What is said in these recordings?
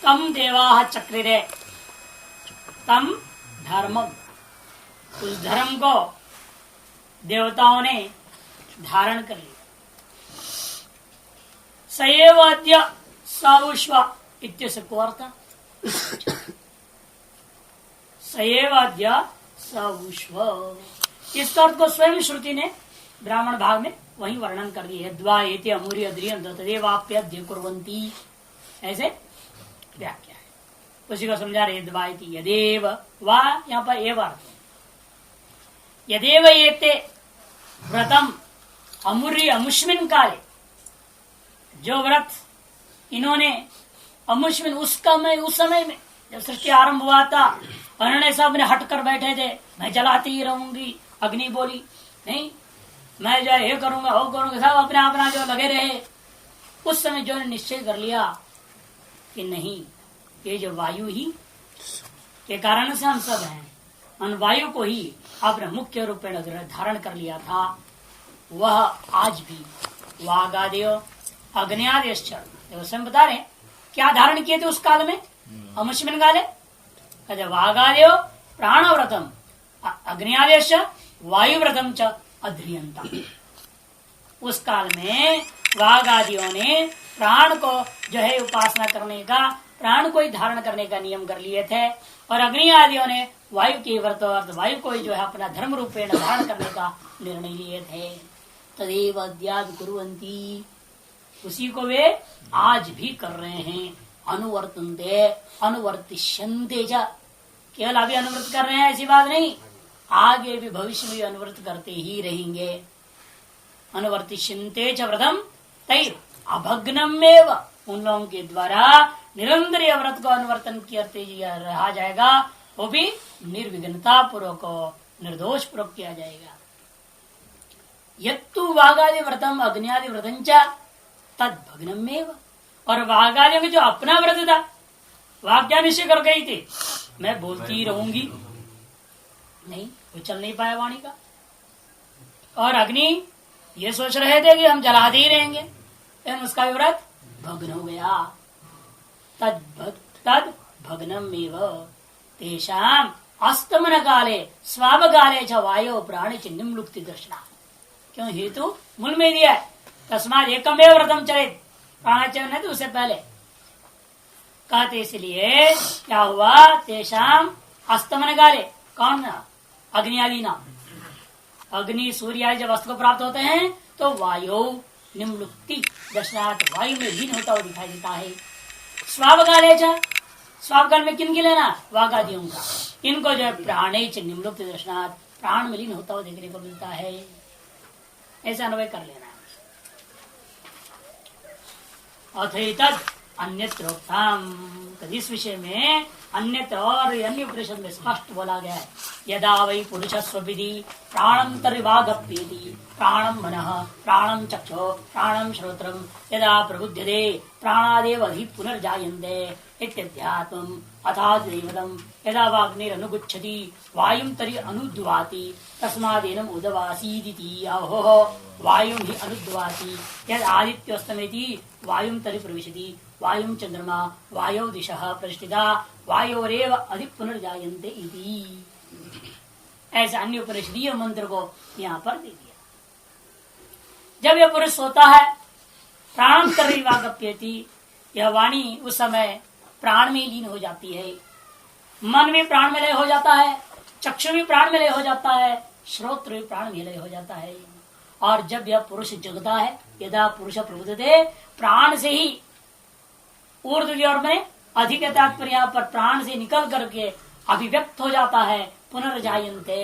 तम देवा चक्रिरे तम धर्म, उस धर्म को देवताओं ने धारण कर लिया। सएव अद्य सविश्व इत्यस्य को अर्थ, सएव अद्य सविश्व, इस अर्थ को स्वयं श्रुति ने ब्राह्मण भाग में वही वर्णन कर दिया है। द्वा एति अमूर्य द्रियं तदेवाप्यद्य कुर्वन्ति, ऐसे व्याख्या है, उसी को समझा रहे। द्वा इति यदेव, वा यहाँ पर एव अर्थ, यदेव एते व्रतम अमूर्य अमुष्मिन काले, जो व्रत इन्होंने अमुष्मिन उस समय में जब सृष्टि आरंभ हुआ था, उन्होंने सब ने हट कर बैठे थे, मैं जलाती ही रहूंगी, अग्नि बोली नहीं, मैं जो ये करूंगा वो करूंगा, सब अपना अपना जो लगे रहे। उस समय जो ने निश्चय कर लिया कि नहीं, ये जो वायु ही के कारण से हम सब हैं, उन वायु को ही अपने मुख्य रूप में धारण कर लिया था, वह आज भी वागादेव अग्नियादेश, स्वयं बता रहे क्या धारण किए थे उस काल में, अमुष्मिन काले कहते वागादेव प्राणव्रतम अग्नियादेश वायुव्रतम च अध्रियंता। उस काल में वागादियों ने प्राण को जो है उपासना करने का, प्राण को ही धारण करने का नियम कर लिए थे, और अग्नि आदियों ने वायु के व्रत वायु को ही जो है अपना धर्म रूपेण धारण करने का निर्णय लिए थे। तदेव अद्यापि कुर्वन्ति, उसी को वे आज भी कर रहे हैं। अनुवर्तन्ते अनुवर्तिष्यन्ते च, केवल अभी अनुवर्त कर रहे हैं ऐसी बात नहीं, आगे भी भविष्य में भी अनुवर्त करते ही रहेंगे। अनुवर्तिष्यन्ते च व्रतम तैर अभग्नमेव, उन लोगों के द्वारा निरंतर व्रत को अनुवर्तन करते रहा जाएगा, वो भी निर्विघ्नता पूर्वक निर्दोष पूर्वक किया जाएगा। यत्तु वागादि व्रतम अग्नियादि व्रतम च तद भग्नमेव, और वागादि में जो अपना व्रत था, वाक्या निश्चय कर गई थी मैं बोलती रहूंगी, नहीं वो चल नहीं पाया वाणी का, और अग्नि ये सोच रहे थे कि हम जलाते ही रहेंगे, लेकिन उसका व्रत भग्न हो गया। तद भग्नमेव तेषाम अस्तमन काले स्वावकाले च वायो प्राणी च निम्लुक्ति दर्शना, क्यों हेतु मूल में दिया है, तस्मात् एकमेव व्रतम चरेत, प्राणाचरण है तो उससे पहले कहते, इसलिए क्या हुआ, तेषाम अस्तमन काले, कौन अग्नि आदि नाम, अग्नि सूर्य आदि जब अस्त को प्राप्त होते हैं तो वायु निम्लुक्ति दर्शनात्, वायु में लीन होता हुआ दिखाई देता है। स्वावकाले च, स्वावकाल में किन की लेना, वागादियों का, इनको जो है प्राणे च निम्लुक्ति दर्शनात्, प्राण में लीन होता हुआ देखने को मिलता है, ऐसा अनुभव कर लेना है। अथैतद अन्यत्रोक्ताम, इस विषय में अन्यत्र और अन्य उपनिषद में स्पष्ट बोला गया है। यदा वै पुरुष स्वविधि प्राणम तर्वागप्येति, प्राणम मनः प्राणम चक्षो प्राणम श्रोत्रम यदा प्रबुध्यते प्राणादेव हि पुनर्जायन्ते इत्यध्यात्मम् अथादैवतम् यदा वाग्निरनुगुच्छति वायुं तर्हि अनुद्वाति तस्मादेनम् उदवासीदिति, अहोः वायुं हि अनुद्वाति, यद आदित्योस्तमेति वायुं तर्हि प्रविशति, वायुं चंद्रमा वायौ दिशः प्रतिष्ठिता वायोरेव अधिक पुनर्जायन्ते इति। ऐसा अन्य उपनिषदीय मंत्र को यहाँ पर दे दिया। जब यह पुरुष सोता है, प्राणम तर्वागप्येति, यह वाणी उस समय प्राण में लीन हो जाती है, मन भी प्राण में लय हो जाता है, चक्षु भी प्राण में लय हो जाता है, श्रोत्र भी प्राण में लय हो जाता है। और जब यह पुरुष जगता है, यदा पुरुष प्रबुद्धते, प्राण से ही ऊर्ध्व की ओर में अधिक तात्पर्य यहाँ पर प्राण से निकल करके अभिव्यक्त हो जाता है, पुनर्जायन्ते,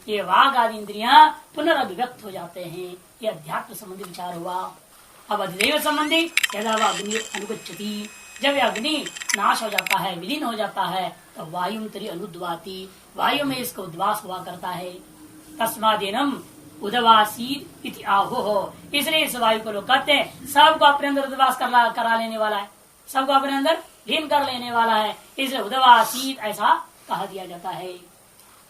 ये वाग आदि इंद्रियां पुनर्अभिव्यक्त हो जाते हैं। ये अध्यात्म संबंधी विचार हुआ। अब अधिदेव संबंधी, यदा वह अग्नि अनुगच्छति, जब यह अग्नि नाश हो जाता है, विलीन हो जाता है, तो वायु तरी अनुद्वाति, वायु में इसका उद्वास हुआ करता है। तस्मादेनम उदवासीद इति आहो, इसलिए इस वायु को लोग कहते हैं सबको अपने अंदर उद्वास करा लेने वाला है, सबको अपने अंदर लीन कर लेने वाला है, इसलिए उदवासीद ऐसा कहा दिया जाता है।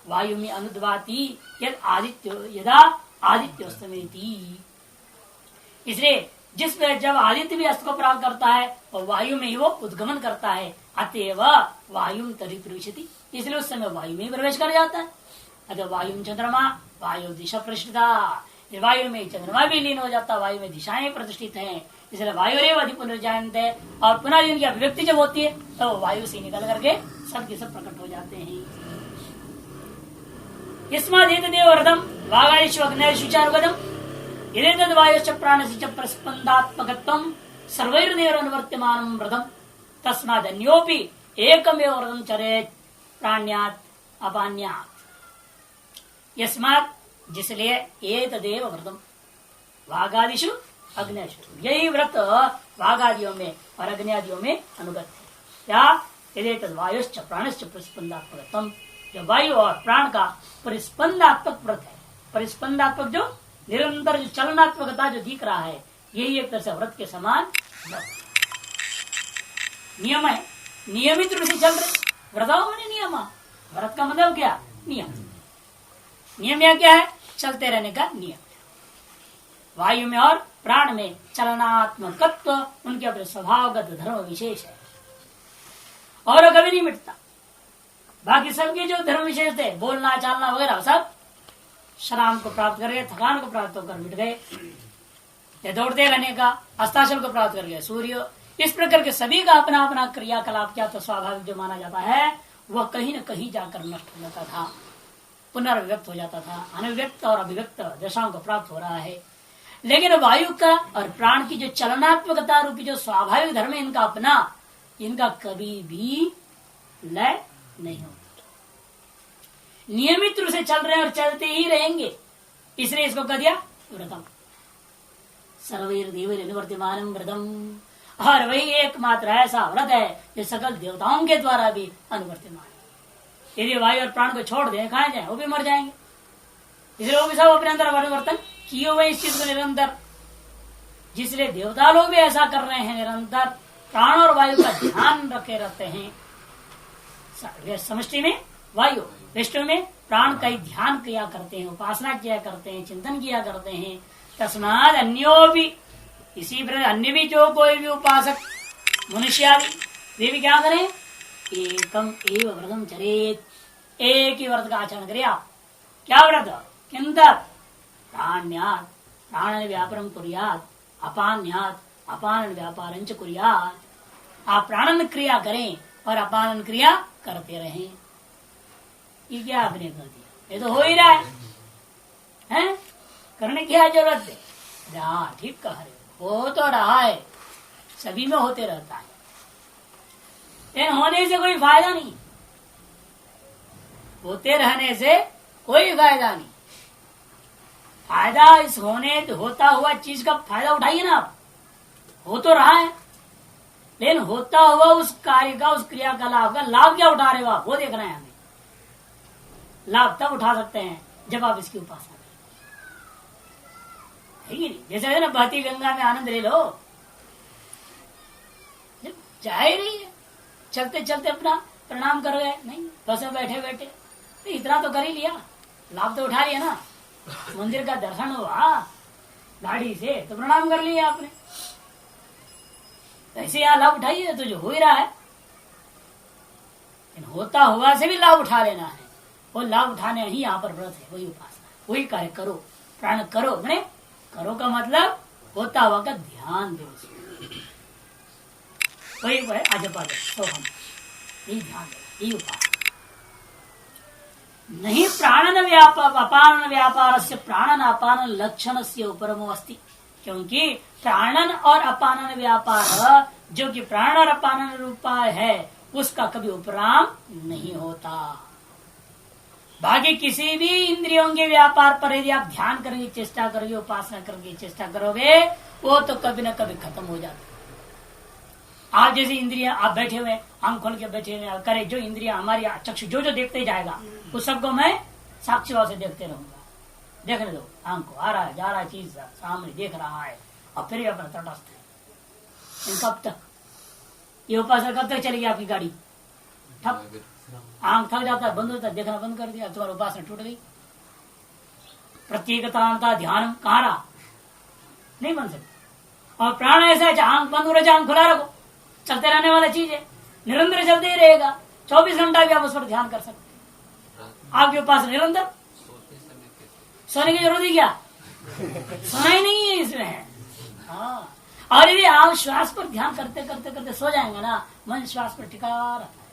वायु में अनुद्वाति यदा आदित्योस्तमेति, इसलिए जिसमें जब आदित्य भी अस्त को प्राप्त करता है और वायु में ही वो उद्गमन करता है, अतएव वायु तरी प्रविशति, इसलिए उस समय वायु में ही प्रवेश कर जाता है। अतः वायु चंद्रमा वायु दिशा प्रतिष्ठिता, वायु में चंद्रमा भी लीन हो जाता, वायु में दिशाएं प्रतिष्ठित हैं, इसलिए वायु अधि पुनर्जायन्ते, और पुनः इनकी अभिव्यक्ति जब होती है तो वायु से निकल करके सब के सब प्रकट हो जाते हैं। देव व्रतम वागायशु अग्नेशु चारुगदम यदि वायुश्च प्राणस्य च प्रस्पंदात्मकत्वं सर्वैर्देव अनुवर्त्यमानं व्रतम तस्माद् अन्योपि एकमेव व्रतं चरेत् प्राण्यात् अपान्यात्। यस्मात् जिसलिए एतदेव व्रतम वागादिषु अग्नेषु, यही व्रत वागादियों में और अग्नियादियों में अनुगत है। क्या यदि वायुश्च प्राणश्च परिस्पंदात्मकत्वं, जो वायु और प्राण का परिस्पंदात्मक व्रत है, परिस्पंदात्मक जो निरंतर जो चलनात्मकता जो दिख रहा है, यही एक तरह से व्रत के समान नियम है, नियमित रूप से चल रहे व्रताओं में नियम। व्रत का मतलब क्या? नियम। नियम या क्या है? चलते रहने का नियम। वायु में और प्राण में चलनात्मकत्व उनके अपने स्वभावगत धर्म विशेष है और कभी नहीं मिटता। बाकी सबके जो धर्म विशेष थे, बोलना चालना वगैरह, सब शराब को प्राप्त कर गए, थकान को प्राप्त होकर मिट गए, या दौड़ते रहने का अस्ताचल को प्राप्त कर गए सूर्य। इस प्रकार के सभी का अपना अपना क्रियाकलाप क्या तो स्वाभाविक जो माना जाता है वह कहीं न कहीं जाकर नष्ट हो जाता था, पुनर्व्यक्त हो जाता था। अनव्यक्त और अभिव्यक्त दशाओं को प्राप्त हो रहा है। लेकिन वायु का और प्राण की जो चलनात्मकता रूपी जो स्वाभाविक धर्म है इनका अपना, इनका कभी भी लय नहीं होता, नियमित रूप से चल रहे और चलते ही रहेंगे। इसलिए इसको कह दिया व्रतम, सर्वैर देवैर अनुवर्त्यमानं व्रतम, और वही एकमात्र ऐसा व्रत है जो सकल देवताओं के द्वारा भी अनुवर्त्यमान है। यदि वायु और प्राण को छोड़ दें, कहा जाए, वो भी मर जाएंगे। इसलिए वो भी सब अपने अंदर परिवर्तन किए हुए इस चीज को निरंतर, जिसलिए देवता लोग भी ऐसा कर रहे हैं, निरंतर प्राण और वायु का ध्यान रखे रहते हैं। समष्टि में वायु, विष्णु में प्राण का ही ध्यान किया करते हैं, उपासना किया करते हैं, चिंतन किया करते हैं। तस्माद अन्यो भी, इसी प्रकार अन्य भी जो कोई भी उपासक मनुष्य आदि वे भी क्या करें? एकम एव व्रतम चरेत, एक ही व्रत का आचरण करे। आप क्या व्रत? किंतु प्राण्यात् प्राण व्यापारम कुर्यात्, अपान्यात् अपान व्यापारं च कुर्यात्। आप प्राणन क्रिया करें और अपानन क्रिया करते रहें। ये क्या आपने कर दिया? ये तो हो ही रहा है? करने की क्या जरूरत है? हाँ, ठीक कह रहे हो तो रहा है, सभी में होते रहता है, लेकिन होने से कोई फायदा नहीं, होते रहने से कोई फायदा नहीं। फायदा इस होने होता हुआ चीज का फायदा उठाइए ना आप। हो तो रहा है, लेकिन होता हुआ उस कार्य का, उस क्रियाकलाप का लाभ क्या उठा रहे हो आप, वो देखना है हमें। लाभ तब उठा सकते हैं जब आप इसकी उपासना है कि नहीं? जैसे है ना, बहती गंगा में आनंद ले लो, जब जा ही रही है, चलते चलते अपना प्रणाम कर गए, नहीं बस बैठे बैठे तो इतना तो कर ही लिया, लाभ तो उठा लिया ना। मंदिर का दर्शन हुआ गाड़ी से तो प्रणाम कर लिया आपने, ऐसे यहाँ लाभ उठाइए तो जो हो ही रहा है। होता हुआ से भी लाभ उठा लेना है, वो लाभ उठाने ही यहाँ पर व्रत है, वही उपासना है, वही कार्य करो, प्राण करो। मैंने करो का मतलब होता हुआ का ध्यान दो, वही है अजपा सोहम, यही ध्यान दो, यही उपासना। नहीं प्राणन व्यापार अपानन व्यापार से प्राणन अपानन लक्षण से उपरमो अस्ति, क्योंकि प्राणन और अपानन व्यापार जो कि प्राण और अपानन रूपा है उसका कभी उपराम नहीं होता। बाकी किसी भी इंद्रियों के व्यापार पर यदि आप ध्यान करेंगे, चेष्टा करोगे, उपासना करोगे, चेष्टा करोगे, वो तो कभी न कभी खत्म हो जाता। आप जैसी इंद्रियां, आप बैठे हुए आंख खोल के बैठे हुए करे, जो इंद्रियां हमारी चक्षु जो जो देखते जाएगा उस सबको मैं साक्षी भाव से देखते रहूंगा। देखने दो, आंख को आ रहा है जा रहा है, चीज सामने देख रहा है, और फिर अपना तटस्थ है। कब तक ये उपासना कब तक चलेगी आपकी गाड़ी? ठप, आंख थक जाता है, बंद होता है, देखना बंद कर दिया, तुम्हारी उपासना टूट गई। प्रत्येकता ध्यान कहाँ रहा? नहीं बन सकता। और प्राण ऐसा है, आंख बंद हो रहे आंख खुला रखो, चलते रहने वाला चीज है, निरंतर चलते ही रहेगा। 24 घंटा भी आप उस पर ध्यान कर सकते हैं। आपके पास निरंतर सोने की जरूरत ही क्या, सोना ही नहीं है इसमें। हाँ, और यदि आप श्वास पर ध्यान करते करते करते सो जाएंगे ना, मन श्वास पर टिका रहता है।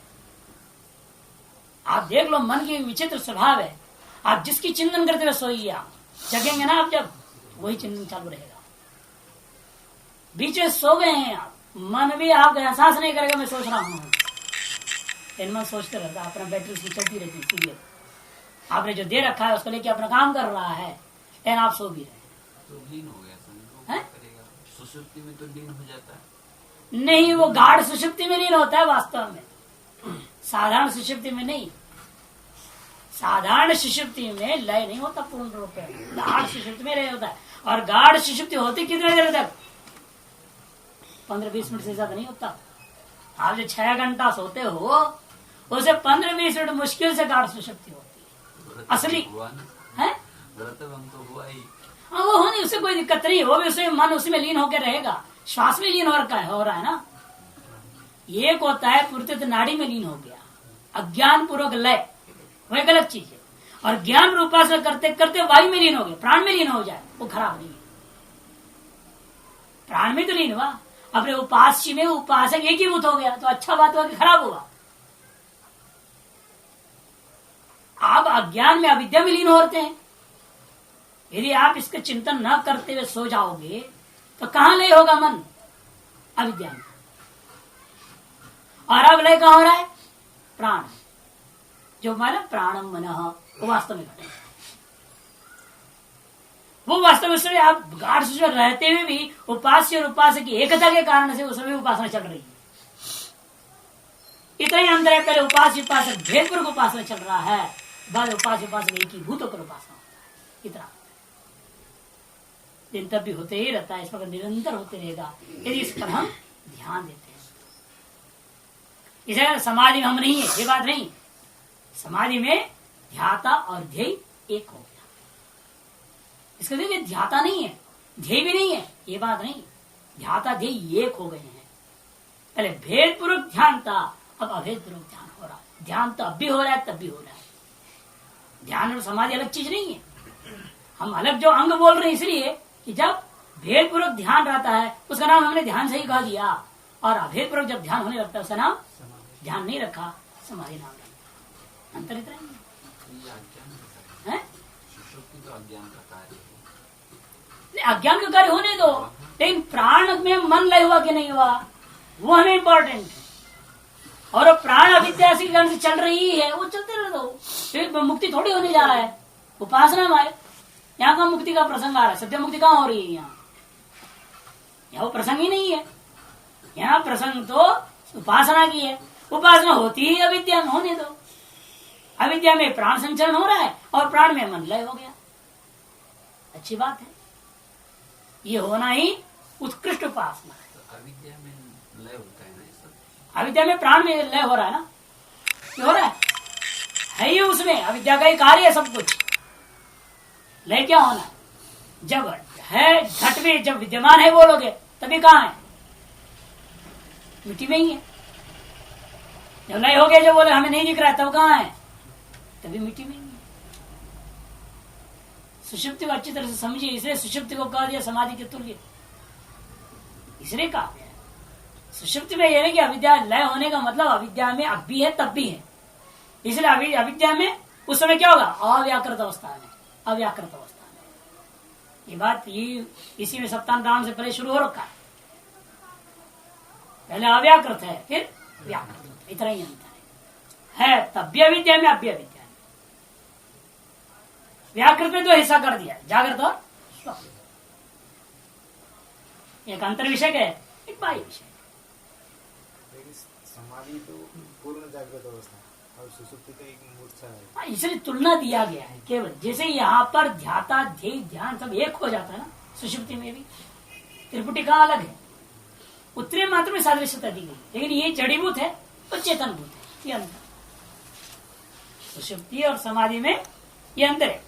आप देख लो, मन की विचित्र स्वभाव है। आप जिसकी चिंतन करते हुए सोइए, आप जगेंगे ना, आप जब वही चिंतन चालू रहेगा। बीच में सो गए हैं आप, मन भी आपका एहसास नहीं करेगा मैं सोच रहा हूँ, मन सोचते रहता है, अपना बैटरी से चलती रहती है सीरियल। आपने जो दे रखा है उसको लेके अपना काम कर रहा है, लेकिन आप सो भी रहे तो लीन हो गया, सुषुप्ति में तो लीन हो जाता है। नहीं, वो गाढ़ सुषुप्ति में लीन होता है वास्तव में, साधारण सुषुप्ति में नहीं। साधारण सुषुप्ति में लय नहीं होता पूर्ण रूप में, गाढ़ सुषुप्ति में लय होता है। और गाढ़ सुषुप्ति होती कितने देर तक, 15-20 मिनट से ज्यादा नहीं होता। आप जो 6 घंटा सोते हो उसे 15-20 मिनट मुश्किल से गाढ़ सुषुप्ति होती है असली है। तो हुआ ही, हाँ, वो होने उससे कोई दिक्कत नहीं, वो भी उसमें मन उसमें लीन होकर रहेगा। श्वास में लीन हो रहा है ना। एक होता है पूर्तित नाड़ी में लीन हो गया, अज्ञान पूर्वक लय, वह एक अलग चीज है। और ज्ञान रूपा से करते करते वायु में लीन हो गया, प्राण में लीन हो जाए, वो खराब नहीं है। प्राण में तो लीन हुआ, अपने उपास्य में उपासक एकीभूत हो गया, तो अच्छा बात हुआ कि खराब हुआ। आप अज्ञान में अविद्या में लीन होते हैं। यदि आप इसका चिंतन न करते हुए सो जाओगे तो कहां लय होगा मन, अविद्या में। और अब लय कहां हो रहा है, प्राण, जो हमारा प्राणम मनः, वो वास्तव में घटे, वो वास्तव में उसमें आप गाढ़ से रहते हुए भी उपास्य और उपासक की एकता के कारण से उसमें उपासना चल रही है। इतना ही अंतर है, पहले उपास्य उपासक भेदपूर्वक उपासना चल रहा है, बाद उपास्य उपासक एक ही भूत होकर उपासना होता है। इतना दिन तब भी होते ही रहता है, इस प्रकार निरंतर होते रहेगा यदि इस पर हम ध्यान देते हैं। इसे समाधि में हम नहीं है, ये बात नहीं। समाधि में ध्याता और ध्येय एक हो गया। इसका देखिए, ध्याता नहीं है, ध्येय भी नहीं है, ये बात नहीं। ध्याता ध्येय एक हो गए हैं। पहले भेद पूर्वक ध्यान था, अब अभेद पूर्वक ध्यान हो रहा है। ध्यान तो अब भी हो रहा है, तब भी हो रहा है। ध्यान और समाधि अलग चीज नहीं है। हम अलग जो अंग बोल रहे हैं इसलिए कि जब भेद पूर्वक ध्यान रहता है उसका नाम हमने ध्यान से ही कह दिया, और अभेद पूर्वक जब ध्यान होने लगता है उसका नाम ध्यान नहीं रखा, समाधि नाम रखा। अंतर इतना ही है। अज्ञान का कार्य होने दो, लेकिन प्राण में मन लय हुआ कि नहीं हुआ, वो हमें इंपॉर्टेंट है। और प्राण अविद्या से चल रही है, वो चलते रह दो, फिर मुक्ति थोड़ी होने जा रहा है। उपासना में यहाँ का मुक्ति का प्रसंग आ रहा है, सत्य मुक्ति कहाँ हो रही है यहाँ वो प्रसंग ही नहीं है। यहाँ प्रसंग तो उपासना की है। उपासना होती ही अविद्या में, होने दो। अविद्या में प्राण संचरण हो रहा है और प्राण में मन लय हो गया, अच्छी बात है। ये होना ही उत्कृष्ट उपासना है। तो अविद्या में लय होता है ना, अविद्या में प्राण में लय हो रहा है ना, ये हो रहा है ही उसमें। अविद्या का ही कार्य है सब कुछ। लय क्या होना है, जब है घट में, जब विद्यमान है बोलोगे तभी कहाँ है, मिट्टी में ही है। जब लय हो गया, जब बोले हमें नहीं दिख रहा है, तब कहाँ है, तभी मिट्टी में ही है। सुषुप्ति को अच्छी तरह से समझिए, इसलिए सुषुप्ति को कह दिया समाधि के तुल्य, इसलिए कहा गया। सुषुप्ति में यह नहीं कि अविद्या लय होने का मतलब अविद्या में अब भी है तब भी है। इसलिए अविद्या में उस समय क्या होगा, अव्याकृत अवस्था में, अव्याकृत अवस्था में। ये बात ये इसी में सप्ताह राउंड से पहले शुरू हो रखा है। पहले अव्याकृत है, फिर व्याकृत, इतना ही अंतर है। तब भी अविद्या में, अब भी अविद्या में। व्याकृत में 2 हिस्सा कर दिया, जागृत और स्वप्न। एक अंतर विषय है, एक बाह्य विषय। समाधि तो पूर्ण जागृत अवस्था और सुसुप्ति तो एक मूर्छा है। इसलिए तुलना दिया गया है केवल। जैसे यहाँ पर ध्याता ध्येय ध्यान सब एक हो जाता है ना, सुषुप्ति में भी त्रिपुटी का अलग है, उत्तरी मात्र में सादृश्यता दी गई। लेकिन ये जड़ीभूत है और चेतनभूत है, ये अंतर। सुषुप्ति और समाधि में ये अंतर है।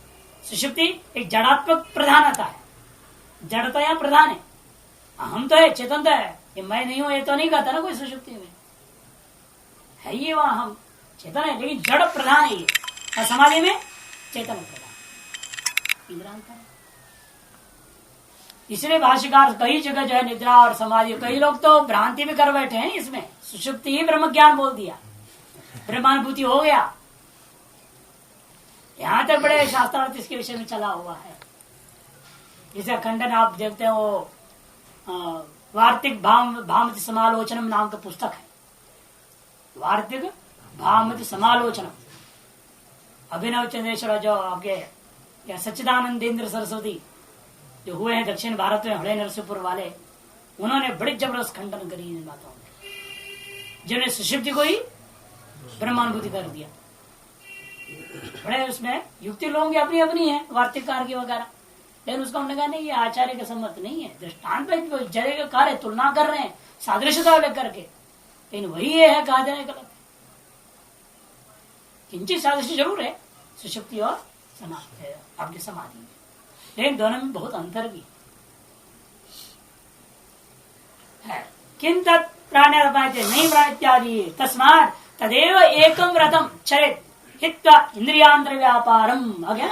सुषुप्ति एक जड़ात्मक प्रधानता है, जड़ता यहाँ प्रधान है, अहम तो है, चेतन तो है, ये मैं नहीं हूं ये तो नहीं कहता ना कोई सुषुप्ति में, है ये वहां हम चेतन है, लेकिन जड़ प्रधान है ये, और समाधि में चेतन प्रधान, इधर अंतर है। इसलिए भाष्यकार कई जगह जो है निद्रा और समाधि, कई लोग तो भ्रांति भी कर बैठे हैं इसमें, सुषुप्ति ही ब्रह्म ज्ञान बोल दिया, ब्रह्मानुभूति हो गया। यहां तक बड़े शास्त्रार्थ इसके विषय में चला हुआ है। इसे खंडन आप देखते हो, वार्तिक भामति समालोचनम नाम का पुस्तक है, वार्तिक भामति समालोचनम। अभिनव चंद्रेश्वर जो आपके या सच्चिदानंदेंद्र सरस्वती जो हुए हैं दक्षिण भारत में, हड़े नरसिंहपुर वाले, उन्होंने बड़ी जबरदस्त खंडन करी इन बातों में, जिन्होंने सुषुप्ति को ही ब्रह्मानुभूति कर दिया। बड़े उसमें युक्ति लोगों की अपनी अपनी है, वार्तिककार की वगैरह, लेकिन उसका उन्होंने कहा नहीं, ये आचार्य का सम्मत नहीं है। दृष्टांत पे जरे का कार्य तुलना कर रहे हैं सादृश्यता लेकर के, लेकिन वही ये है कहा जाने गलत है। किंचित सादृश्य जरूर है सुषुप्ति और समाधि, आपकी समाधि में, लेकिन दोनों में बहुत अंतर भी है। किं तत् प्राणापायते नहीं इत्यादि तस्मात् तदेव एकम व्रतम चरेत हित्वा इंद्रियांतर व्यापारम, आ गया।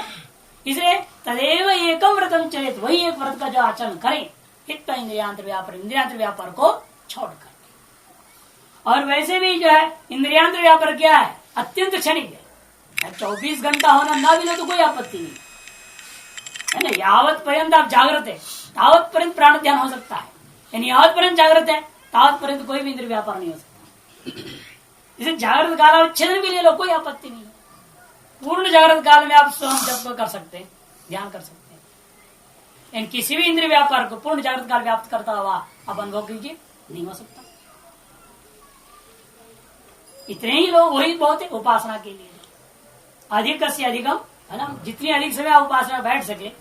इसलिए तदेव एकम व्रतम चरेत, वही एक व्रत का जो आचरण करें, हित्वा इंद्रियांतर व्यापार, इंद्रियांतर व्यापार को छोड़कर। और वैसे भी जो है इंद्रियांतर व्यापार क्या है, अत्यंत क्षणिक है, 24 घंटा होना ना भी तो कोई आपत्ति नहीं है ना। यावत पर्यंत आप जागृत है तावत पर्यंत प्राण ध्यान हो सकता है, यानी यावत पर्यंत जागृत है तावत पर्यंत कोई भी इंद्रिय व्यापार नहीं हो सकता। इसे जागृत कालावच्छेदन भी ले लो, कोई आपत्ति नहीं है। पूर्ण जागृत काल में आप स्वयं जप कर सकते हैं, ध्यान कर सकते हैं, लेकिन किसी भी इंद्रिय व्यापार को पूर्ण जागृत काल व्याप्त करता हुआ आप अनुभव कीजिए, नहीं हो सकता। इतने ही लोग वही बहुत है उपासना के लिए, अधिक से अधिकम है ना, जितनी अधिक समय आप उपासना बैठ सके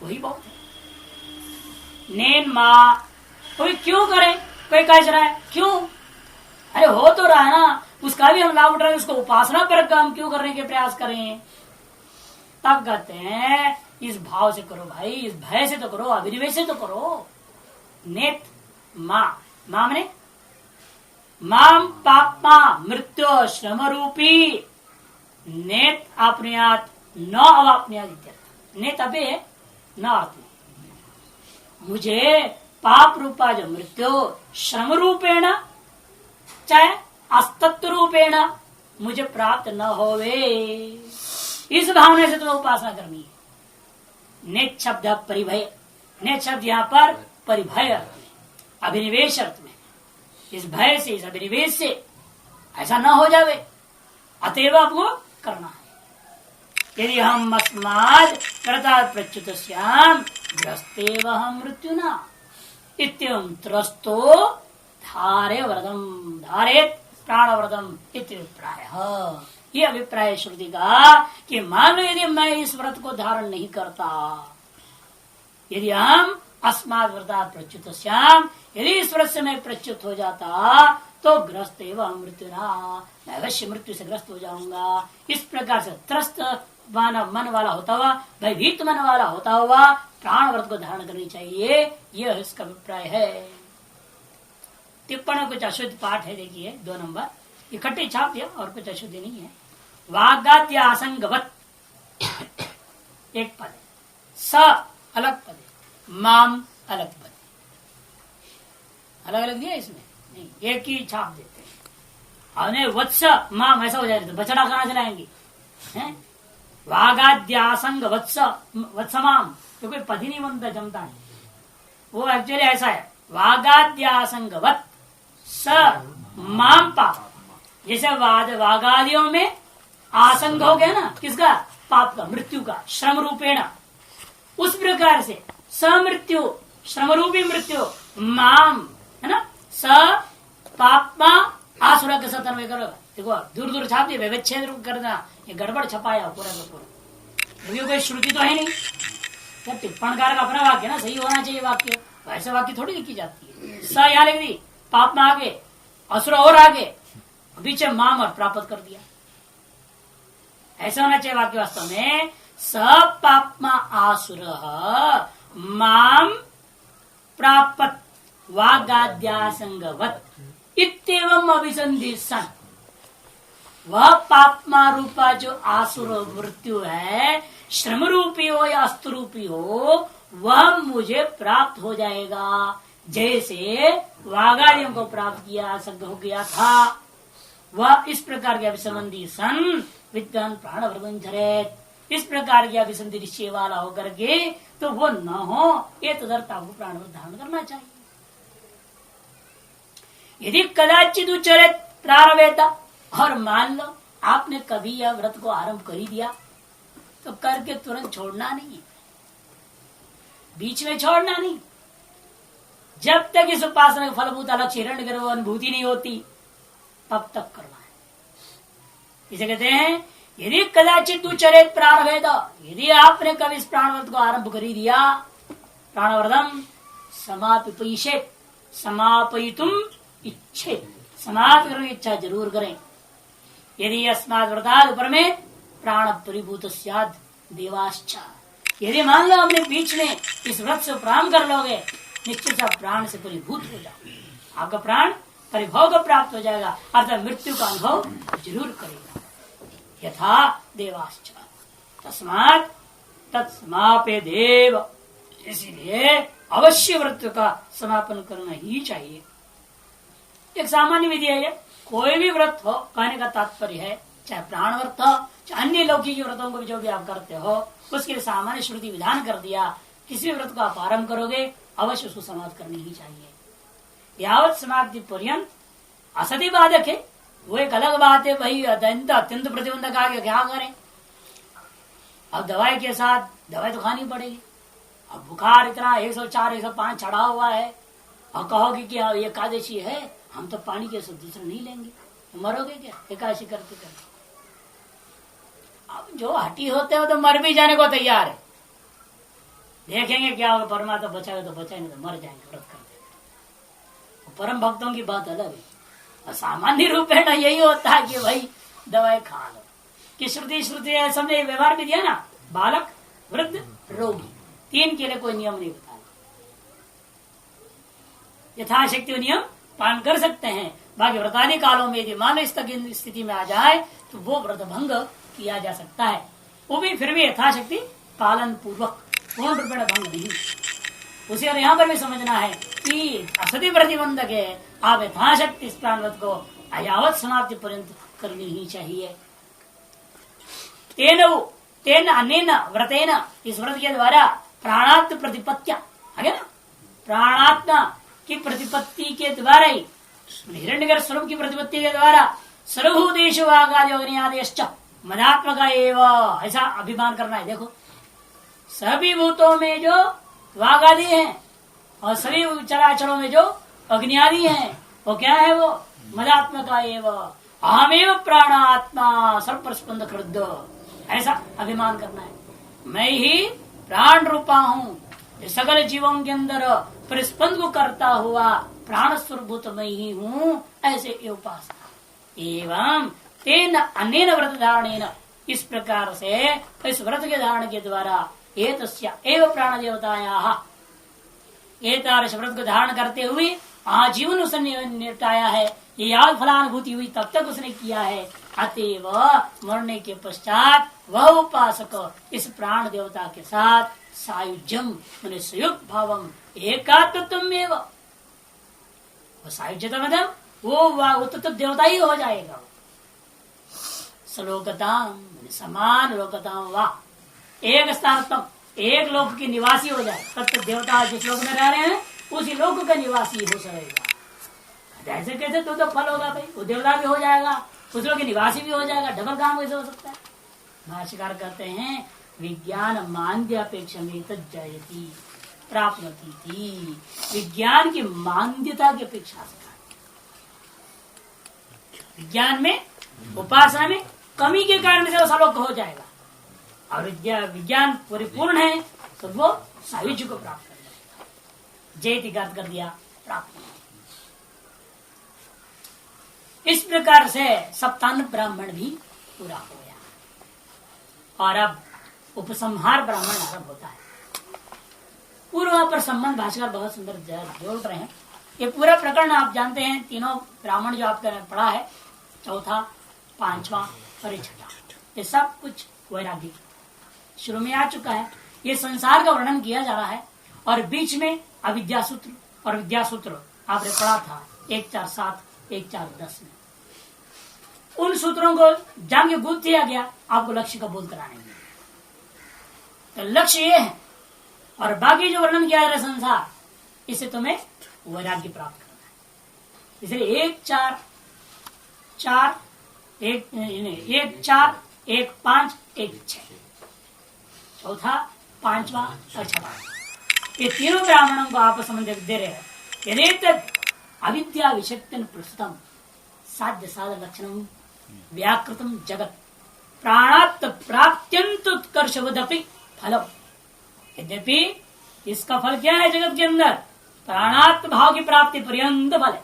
वही बहुत है। नैन माँ कोई क्यों करे, कोई कह रहा है क्यों, अरे हो तो रहा है ना, उसका भी हम लाभ उठा रहे, उसको उपासना पर हम क्यों करने के प्रयास करें। तब कहते हैं इस भाव से करो भाई, इस भय से तो करो, अभिनिवेश से तो करो। नेत माँ, माँ मने माम पापमा मृत्यु श्रम रूपी नेत आपनुयात न अवापनुयात, नेत अबे न अर्थ, मुझे पाप रूपा जो मृत्यु श्रम रूपेण चाहे अस्तत्व रूपेण मुझे प्राप्त न होवे, इस भावना से तुम्हें उपासना करनी है। नेत शब्द परिभय, नेत शब्द यहाँ पर परिभय अर्थ में, अभिनिवेश अर्थ में, इस भय से, इस अभिनिवेश से ऐसा न हो जावे, अतएव आपको करना है। यदि हम अस्माद व्रतात् प्रच्युतस्याम ग्रस्तेव हम मृत्युना इत्यं त्रस्तो धारे व्रतम धारेत प्राणव्रतम इत्यभिप्राय। ये अभिप्राय श्रुति का कि मान लो यदि मैं इस व्रत को धारण नहीं करता, यदि हम अस्माद व्रतात् प्रच्युतस्याम, यदि इस व्रत से मैं प्रच्युत हो जाता तो ग्रस्त एवं मृत्युना, मैं अवश्य मृत्यु से ग्रस्त हो जाऊंगा। इस प्रकार से त्रस्त मन वाला होता हुआ, भयभीत मन वाला होता हुआ प्राण व्रत को धारण करनी चाहिए, यह इसका अभिप्राय है। टिप्पणी कुछ अशुद्ध पाठ है, देखिए 2 नंबर इकट्ठे छाप दिया और कुछ अशुद्धि नहीं है। वागाद्य आसंगवत एक पद है, स अलग पद है, माम अलग पद, अलग अलग दिया इसमें नहीं, एक ही छाप देते हैं। वत्स माम ऐसा हो जाएगा तो बछड़ा कहां से लाएंगे, वागाद्यासंग वत्स वत्समाम, तो कोई पद ही नहीं बनता, जमता नहीं। वो एक्चुअली ऐसा है, वागाद्यासंगवत स माम पाप, जैसे वागादियों में आसंग हो गया ना, किसका, पाप का, मृत्यु का, श्रम रूपेण, उस प्रकार से समृत्यु श्रम रूपी मृत्यु माम है ना, स पापमा आसुरा के साथ अन्वय करो। देखो दूर दूर छाप दिए, व्यवच्छेद करना, ये गड़बड़ छपाया पूरा का पूरा, कोई श्रुति तो है नहीं, क्या टिप्पणकार का अपना वाक्य ना, सही होना चाहिए वाक्य, वैसे वाक्य थोड़ी लिखी जाती है। स यहाँ लिख दी, पाप में आगे, असुर और आगे, बीच में माम और प्राप्त कर दिया, ऐसा होना चाहिए वाक्य वास्तव में। स पापमा आसुर माम प्राप्त वागाद्यासंगवत इत्येवं अभिसंधि सन। वह पापमा रूपा जो आसुर मृत्यु है, श्रम रूपी हो या अस्तु रूपी हो, वह मुझे प्राप्त हो जाएगा, जैसे वागादियों को प्राप्त किया संग हो गया था। वह इस प्रकार के अभिसंधि सन विद्वान प्राण वृदंचरेत, इस प्रकार की अभिसंधि निश्चय वाला होकर के तो वो न हो, ये तदर्थ आपको प्राण धारण करना चाहिए। यदि कदाचित उच्चरित प्रारवेता, और मान लो आपने कभी यह व्रत को आरंभ कर ही दिया, तो करके तुरंत छोड़ना नहीं है, बीच में छोड़ना नहीं। जब तक इस उपासना का फलभूत अलग हिरण्यगर्भ अनुभूति नहीं होती, तब तक करना है। इसे कहते हैं यदि कदाचित उच्चरित प्रारवेद, यदि आपने कभी इस प्राणव्रत को आरंभ कर ही दिया, प्राणव्रतम समापित समापयितुम इच्छे, समाप्त करने की इच्छा जरूर करें। यदि अस्मात् व्रताद ऊपर में प्राण परिभूत स्याद देवाश्च, यदि मान लो अपने बीच में इस व्रत से प्रारंभ कर लोगे, निश्चित आप प्राण से परिभूत हो जाओगे, आपका प्राण परिभव को प्राप्त हो जाएगा, अर्थात मृत्यु का अनुभव जरूर करेगा। यथा देवाश्च तस्मात् तत्समापे देव, इसीलिए अवश्य व्रत का समापन करना ही चाहिए। एक सामान्य विधि है, कोई भी व्रत हो, कहने का तात्पर्य है चाहे प्राण व्रत हो, चाहे अन्य लौकिक व्रतों को भी जो भी आप करते हो, उसके लिए सामान्य श्रुति विधान कर दिया, किसी भी व्रत को आप आरंभ करोगे अवश्य उसको समाप्त करनी ही चाहिए। यावत समाप्ति पर्यंत असति बाधक है, वो एक अलग बात है, वही अत्यंत प्रतिबंधक आगे क्या करें। अब दवाई के साथ दवाई तो खानी पड़ेगी। अब बुखार इतना 104 105 चढ़ा हुआ है, और कहोगे कि ये एकादशी है, हम तो पानी के साथ दूसरा नहीं लेंगे, तो मरोगे क्या एकादशी करते करते। अब जो हटी होते हो तो मर भी जाने को तैयार है, देखेंगे क्या होगा, परमात्मा बचाएगा तो बचाएंगे, तो मर जाएंगे व्रत करते। परम भक्तों की बात अलग है, और सामान्य रूप है ना यही होता है कि भाई दवाई खा लो, कि श्रुति सबने व्यवहार भी दिया ना, बालक वृद्ध रोगी, तीन के लिए कोई नियम नहीं बताया। यथाशक्ति नियम पालन कर सकते हैं, बाकी व्रतादि कालों में यदि मान इस तक स्थिति में आ जाए तो वो व्रत भंग किया जा सकता है, वो भी फिर भी यथाशक्ति पालन पूर्वक, पूर्ण रूप में भंग नहीं। उसे और यहाँ पर भी समझना है कि असति प्रतिबंधक है, आप यथाशक्ति इस प्राणव्रत को अयावत समाप्ति पर्यंत करनी ही चाहिए। तेन अनेन व्रतेन, इस व्रत के द्वारा प्राणात्म प्रतिपत्तिया, है ना, प्राणात्मा की प्रतिपत्ति के द्वारा ही, हिरण्यगर्भ स्वरूप की प्रतिपत्ति के द्वारा सर्वभूतेष वागादिश्च मदात्मका एवं, ऐसा अभिमान करना है। देखो सभी भूतों में जो वागादि हैं और सभी चराचरों में जो अग्नि हैं, वो क्या है, वो मदात्मका एवं अहमेव प्राणात्मा सर्वस्पंद कृद्ध, ऐसा अभिमान करना है। मैं ही प्राण रूपा हूँ, सकल जीवों के अंदर परिस्पंद को करता हुआ प्राण स्वरूप मैं ही हूँ, ऐसे उपासना। एवं तेन अनेन व्रत धारणेन, इस प्रकार से इस व्रत के धारण के द्वारा एतस्य एव प्राण देवतायाः, एतादृश व्रत को धारण करते हुए आजीवन उसने निपटाया है, ये याद फलानुभूति हुई तब तक उसने किया है। अतएव मरने के पश्चात वह उपासक इस प्राण देवता के साथ सायुज्यम मैंने संयुक्त भावम एकात्मत्वम एव, वो सायुज्यता मतलब वो तो देवता ही हो जाएगा। सलोकताम समान लोकताम, वाह, एक स्थान एक लोक के निवासी हो जाए, तब देवता जिस लोक में रह रहे हैं उसी लोक का निवासी हो जाएगा। ऐसे कैसे तो फल होगा भाई, वो देवता भी हो जाएगा, उस लोग के निवासी भी हो जाएगा, डबल काम कैसे हो सकता है। भाष्यकार कहते हैं विज्ञान मान्य अपेक्षा में तज्जयति प्राप्नोति थी, विज्ञान की मान्यता की अपेक्षा से, विज्ञान में उपासना में कमी के कारण से सलोक हो जाएगा, और विज्ञान परिपूर्ण है तो वो सायुज्य को प्राप्त कर जाएगा। जयति का अर्थ कर दिया प्राप्त। इस प्रकार से सप्तान्न ब्राह्मण भी पूरा हो गया, और अब उपसंहार ब्राह्मण आरंभ होता है। पूर्व पर संबंध भाषाकार बहुत सुंदर जोड़ रहे हैं, ये पूरा प्रकरण आप जानते हैं, तीनों ब्राह्मण जो आपने पढ़ा है, चौथा, पांचवा और ये छठा, ये सब कुछ वैराग्य शुरू में आ चुका है। ये संसार का वर्णन किया जा रहा है और बीच में अविद्या सूत्र और विद्या सूत्र आपने पढ़ा था 147, 1-4-10 में। उन सूत्रों को जान के गूंथ दिया गया आपको लक्ष्य का बोध कराने में। तो लक्ष्य ये है और बाकी जो वर्णन किया जा रहा है संसार, इसे तुम्हें वैराग्य प्राप्त करना है। इसलिए 1-4, 1-4, 1-5, 1-6, चौथा, पांचवा और छठा, ये तीनों ब्राह्मणों को आपस में दे रहे हैं। यदि तक अविद्या विषक्तन प्रस्तुतम साध्य साधन लक्षणम व्याकृतम जगत प्राणात् प्राप्त्यंत उत्कर्षवदपि फलम। यद्यपि इसका फल क्या है? जगत के अंदर प्राणात्म भाव की प्राप्ति पर्यंत फल है,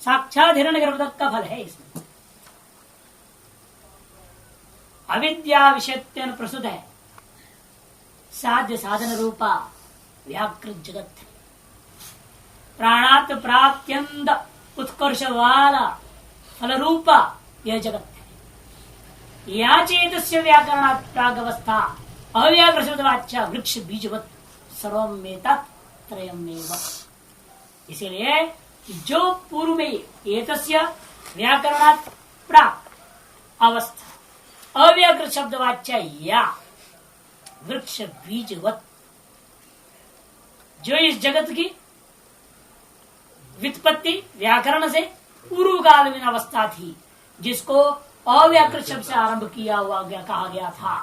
साक्षात हिरण्यगर्भ तक का फल है। इसमें अविद्या विषयत्वेन प्रस्तुत है साध्य साधन रूपा व्याकृत जगत है। प्राणात्म प्राप्त्यंत उत्कर्ष वाला फल रूपा यह जगत है। या चेतस्य व्याकरणात् प्रागवस्था अव्याकृत वाच्या वृक्ष बीजवत सर्वमेतत् त्रयमेव। इसीलिए जो पूर्व में एतस्य व्याकरणात् प्राक अवस्था अव्याकृत शब्द वाच्या या वृक्ष बीजवत, जो इस जगत की व्युत्पत्ति व्याकरण से पूर्व काल में अवस्था थी, जिसको अव्याकृत शब्द से आरंभ किया हुआ कहा गया था,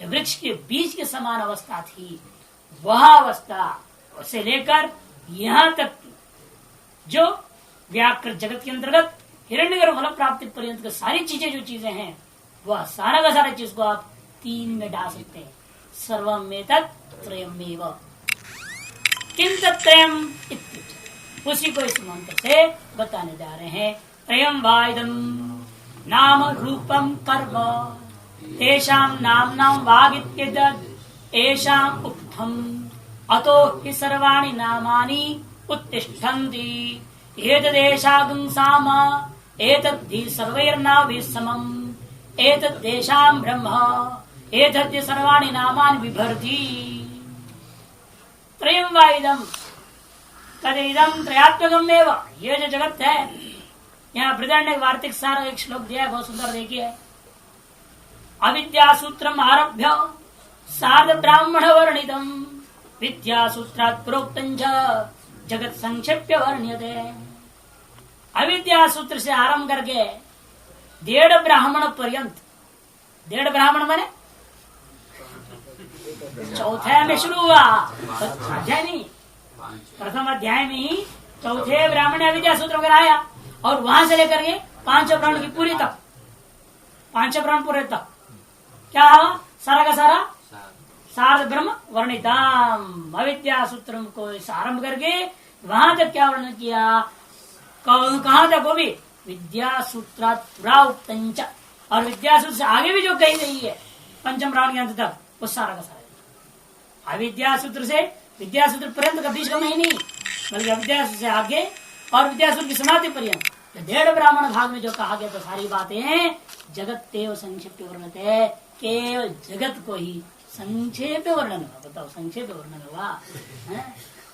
जो वृक्ष के बीज के समान अवस्था थी, वह अवस्था से लेकर यहाँ तक जो व्याकृत जगत के अंतर्गत हिरण्यगर्भ फल प्राप्ति पर्यंत की सारी चीजें जो चीजें हैं, वह सारा का सारा चीज को आप 3 में डाल सकते हैं। सर्वमेतत् त्रयमेव। किम तत्त्रयम् इत्युच्यते, उसी को इस मंत्र से बताने जा रहे हैं। त्रयम् वाइदम् नाम रूपम कर्म तेषां नाम्नां वागित्येतद् एषाम् उक्तम् अतो हि सर्वाणि नामानि उत्तिष्ठन्ति एतदेषागं साम एतद्धि सर्वैर्नाभिः समम् एतद्देषां ब्रह्म एतद्य सर्वाणि नामानि बिभर्ति। त्रयम् वाइदम् तदिदम् त्रयात्मकम् एव। ये जो जगत है, यहाँ बृहदारण्यक ने वार्तिक सार एक श्लोक दिया है, बहुत सुंदर। देखिए, अविद्या सूत्रम आरभ्य सार्ध ब्राह्मण वर्णितम् विद्या सूत्रात् प्रोक्तम् च जगत संक्षेप्य वर्ण्यते। अविद्या सूत्र से आरंभ करके 1.5 ब्राह्मण पर्यंत, 1.5 ब्राह्मण माने चौथे में शुरू हुआ, अध्याय नहीं, प्रथम अध्याय में ही चौथे ब्राह्मण ने अविद्या सूत्र कराया और वहां से लेकर के 5 ब्राह्मण की पूरी तक, 5 ब्राह्मण पूरे तक क्या हुआ? सारा का सारा सार्ध ब्रह्म वर्णितम। अविद्या सूत्र को आरंभ करके वहां तक क्या वर्णन किया? कहां तक? वो भी विद्या सूत्रात् उक्तञ्च, और विद्या सूत्र से आगे भी जो कही गई है पंचम ब्राह्मण के अंत तक, वो सारा का सारा अविद्या सूत्र से विद्या सूत्र पर्यंत का बीच का नहीं, बल्कि अविद्या सूत्र से आगे और विद्या सूत्र की समाप्ति पर्यंत 1.5 ब्राह्मण भाग में जो कहा गया, तो सारी बातें जगत तेव संक्षिप्त वर्णन है। केवल जगत को ही संक्षेप वर्णन हुआ। बताओ, संक्षेप वर्णन हुआ।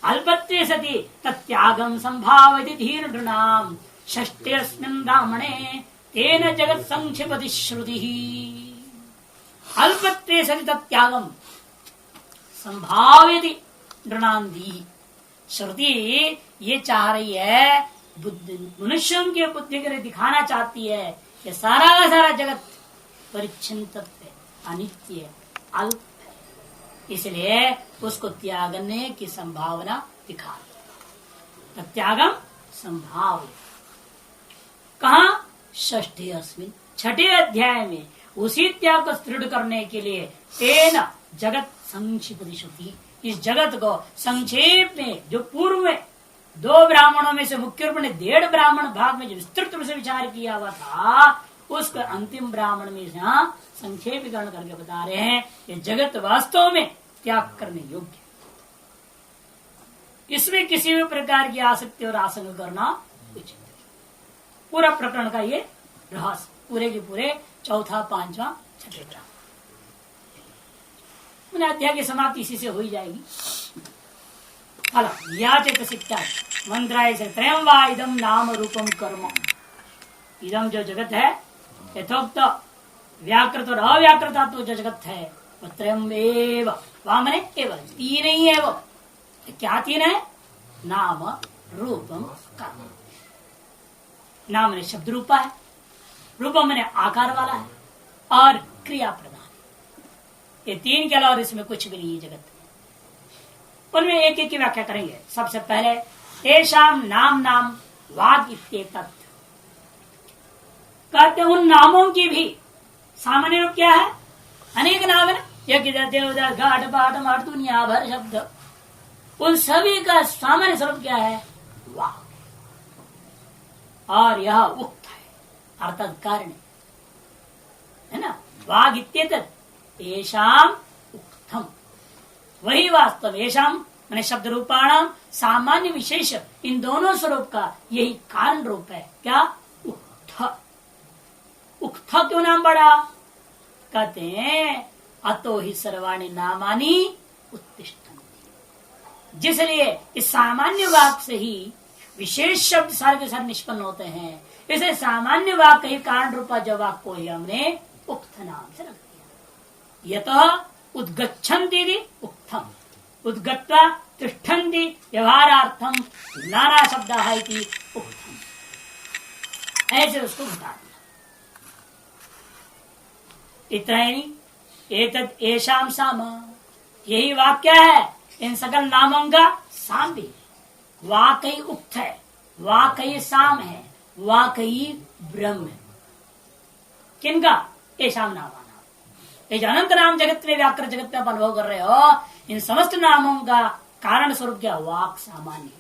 अल्पत्वे सति तत्यागम संभावयति धीर नृणाम षष्ठेऽस्मिन् ब्राह्मणे तेन जगत संक्षेपति श्रुति। अल्पत्वे सति तत्यागम संभावयति नृणाम दी। श्रुति ये चाह रही है, मनुष्यों की बुद्धि के लिए दिखाना चाहती है कि सारा का सारा जगत परिच्छिन्न तत्व है, अनित्य है, अल्प है, इसलिए उसको त्यागने की संभावना दिखा। त्यागम संभाव कहा? षष्ठी अस्मिन, 6ठे अध्याय में उसी त्याग को दृढ़ करने के लिए तेन जगत संक्षिप्ति श्रुति, इस जगत को संक्षेप में, जो पूर्व में 2 ब्राह्मणों में से मुख्य रूप ने 1.5 ब्राह्मण भाग में जो विस्तृत रूप से विचार किया हुआ था, उसका अंतिम ब्राह्मण में यहाँ संक्षेपीकरण करके बता रहे हैं कि जगत वास्तव में त्याग करने योग्य। इसमें किसी भी प्रकार की आसक्ति और आशंका करना उचित नहीं। पूरा प्रकरण का ये रहस्य पूरे के पूरे चौथा, पांचवा, छठे ग्राम अध्याय की समाप्ति इसी से हो ही जाएगी। या चेतसिकता मंत्राय से त्रयम वा इदम नाम रूपम कर्म। इदम जो जगत है यथोक्त व्याकृत और अव्याकृत जो जगत है वो त्रयम एव वामने एवं तीन ही है। वो क्या तीन है? नाम रूपम कर्म। नाम ने शब्द रूपा है, रूपम ने आकार वाला है और क्रिया प्रधान। ये तीन के अलावा इसमें कुछ भी नहीं है जगत। उनमें एक एक की व्याख्या करेंगे। सबसे पहले तेषाम नाम नाम वाग इत्येतत्। कहते उन नामों की भी सामान्य रूप क्या है? अनेक नाम है ना, यज्ञ देवदास घाट पाठ मठ दुनिया भर शब्द। उन सभी का सामान्य स्वरूप क्या है? वाग। और यह उक्त है अर्थात कारण है ना। वाग इत्येतत् येषाम उक्तम, वही वास्तव येषाम मैंने शब्द रूपाणाम सामान्य विशेष इन दोनों स्वरूप का यही कारण रूप है। क्या? उक्त। उक्त क्यों नाम पड़ा? कहते हैं अतो ही सर्वाणि नामानि उत्तिष्ठन्ति। जिसलिए इस सामान्य वाक से ही विशेष शब्द सारे के सारे निष्पन्न होते हैं। इसे सामान्य वाक का ही कारण रूपा जो वाक को ही हमने उक्त नाम से रख दिया। यतः उद्गच्छन्ति उक्तम, उद्गत्वा तिष्ठन्ति व्यवहारार्थम नाना शब्द है उक्तम, ऐसे उसको बता दिया। इतना ही नहीं, एतत् एषाम साम, यही वाक्य है इन सकल नामों का साम भी। वाकई उक्त है, वाकई साम है, वाकई ब्रह्म है। किनका? एषाम नाम। ये जो अनंत नाम जगत में व्याकृत जगत में आप अनुभव कर रहे हो, इन समस्त नामों का कारण स्वरूप क्या? वाक सामान्य है।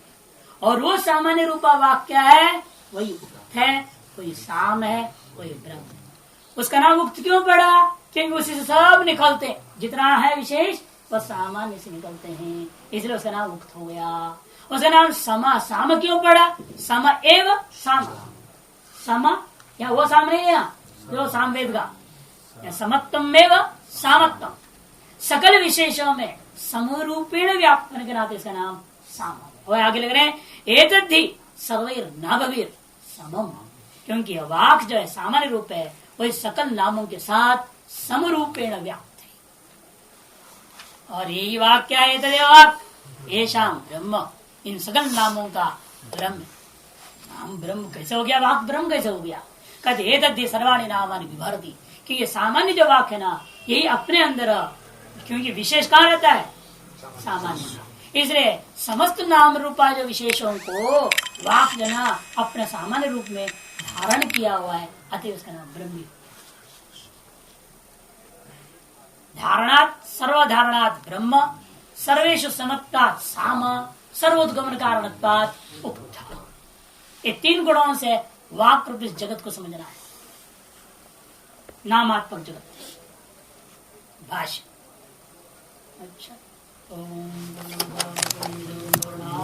और वो सामान्य रूपा वाक क्या है? वही उक्त है, वही साम है, वही ब्रह्म है। उसका नाम उक्त क्यों पड़ा? क्योंकि उसी से सब निकलते हैं, जितना है विशेष वह सामान्य से निकलते हैं, इसलिए उसका नाम उक्त हो गया। उसका नाम समा साम क्यों पड़ा? सम एव साम। सम या वो साम नहीं है जो सामवेद का समत्वम एवं सामत्वम, सकल विशेषों में समरूपेण व्याप्त होने के नाते इसका नाम साम। और आगे लग रहे हैं एतद्धि सर्वैर नाभवीर समम, क्योंकि वाक जो है सामान्य रूप है वही सकल नामों के साथ समरूपेण व्याप्त है। और यही वाक क्या है? तदेवाक येषाम ब्रह्म, इन सकल नामों का ब्रह्म। नाम ब्रह्म कैसे हो गया? वाक ब्रह्म कैसे हो गया? कहते एतद्धि सर्वाणि नामानि विभर्ति, कि ये सामान्य जो वाक है ना यही अपने अंदर, क्योंकि विशेष कहाँ रहता है? सामान्य। इसलिए समस्त नाम रूपा जो विशेषों को वाक जो ना अपने सामान्य रूप में धारण किया हुआ है, अतः उसका नाम ब्रह्म। धारणात् सर्वधारणात् ब्रह्म, सर्वेषु समत्वात् साम, सर्वोद्गमन कारणत्वात् उक्त। ये तीन गुणों से वाक रूप इस जगत को समझना है। नामात्मक जगत। भाष्य। अच्छा। ओम